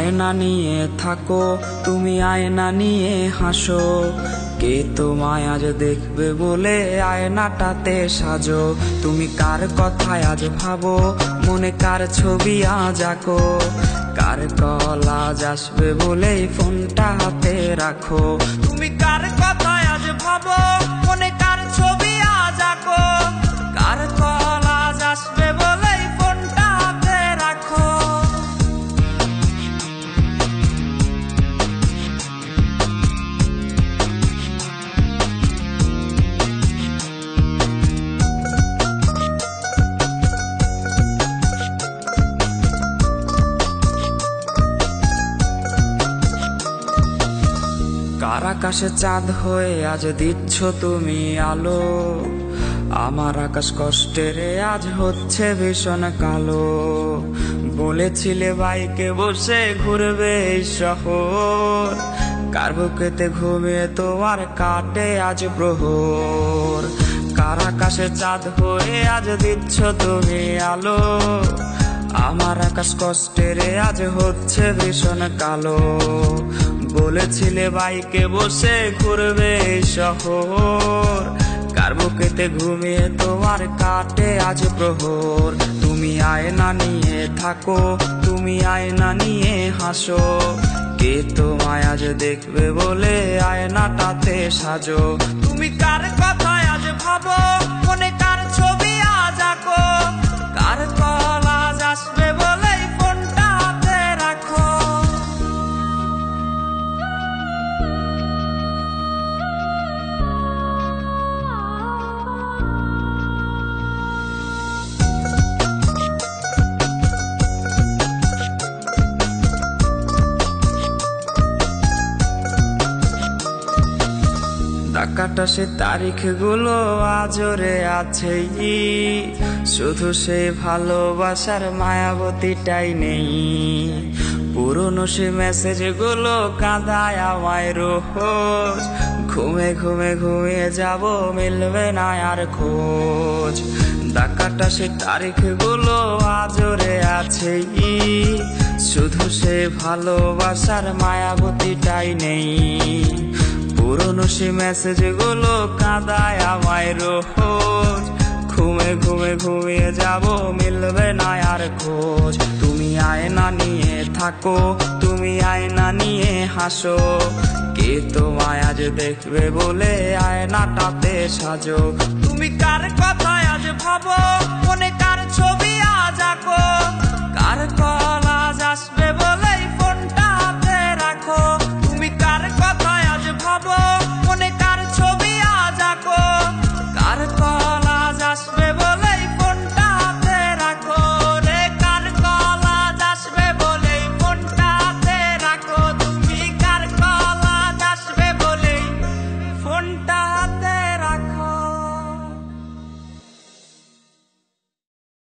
আয়না নিয়ে থাকো, তুমি আয়না নিয়ে হাসো। কে তোমায় আজ দেখবে বলে আয়নাটাতে সাজো। তুমি কার কথায় আজ ভাবো, মনে কার ছবি আজ আঁকো। কার কল আজ আসবে বলে ফোনটা হাতে রাখো। তুমি কার কথায় আজ ভাবো, মনে কার ছবি আজ আঁকো। কার কল আজ আসবে বলে ফোনটা হাতে রাখো। কার আকাশে চাঁদ হয়ে আজ দিচ্ছ তুমি আলো। আমার আকাশ কষ্টেরে আজ হচ্ছে ভীষণ কালো। বলেছিলে বাইকে বসে ঘুরবে এই শহর, কার বুকেতে ঘুমিয়ে তোমার কাটে আজ প্রহর। কার আকাশে চাঁদ হয়ে আজ দিচ্ছ তুমি আলো। আমার আকাশ কষ্টেরে আজ হচ্ছে ভীষণ কালো। বলেছিলে বাইকে বসে ঘুরবে শহর, কার বুকেতে ঘুমিয়ে তোমার কাটে আজ প্রহর। তুমি আয়না নিয়ে থাকো, তুমি আয়না নিয়ে হাসো। কে তোমায় আজ দেখবে বলে আয়নাটাতে সাজো। তুমি কার কথায় আজ ভাবো, মনে কার ছবি আজ আঁকো। কার কল আজ আসবে বলে ফোনটা হাতে রাখো। কাটা সে তারিখ গুলো আজরে আছেই, শুধু সে ভালোবাসার মায়াবতীটাই নেই। পুরনো সে মেসেজ গুলো কাঁদায় আমায় রোজ। ঘুমে ঘুমে ঘুমিয়ে যাব, মিলবে না আর খোঁজ। ডাকাটা সে তারিখ গুলো আজরে আছেই, শুধু সে ভালোবাসার মায়াবতীটাই নেই। পুরনো সে মেসেজ গুলো কাঁদায় আমায় রোজ। ঘুমে ঘুমে ঘুমিয়ে যাব, মিলবে না আর খোঁজ। তুমি আয়না নিয়ে থাকো, তুমি আয়না নিয়ে হাসো। কে তোমায় আজ দেখবে বলে আয়নাটাতে সাজো। তুমি কার কথায় আজ ভাবো, মনে কার ছবি আজ আঁকো। কার কল আজ আসবে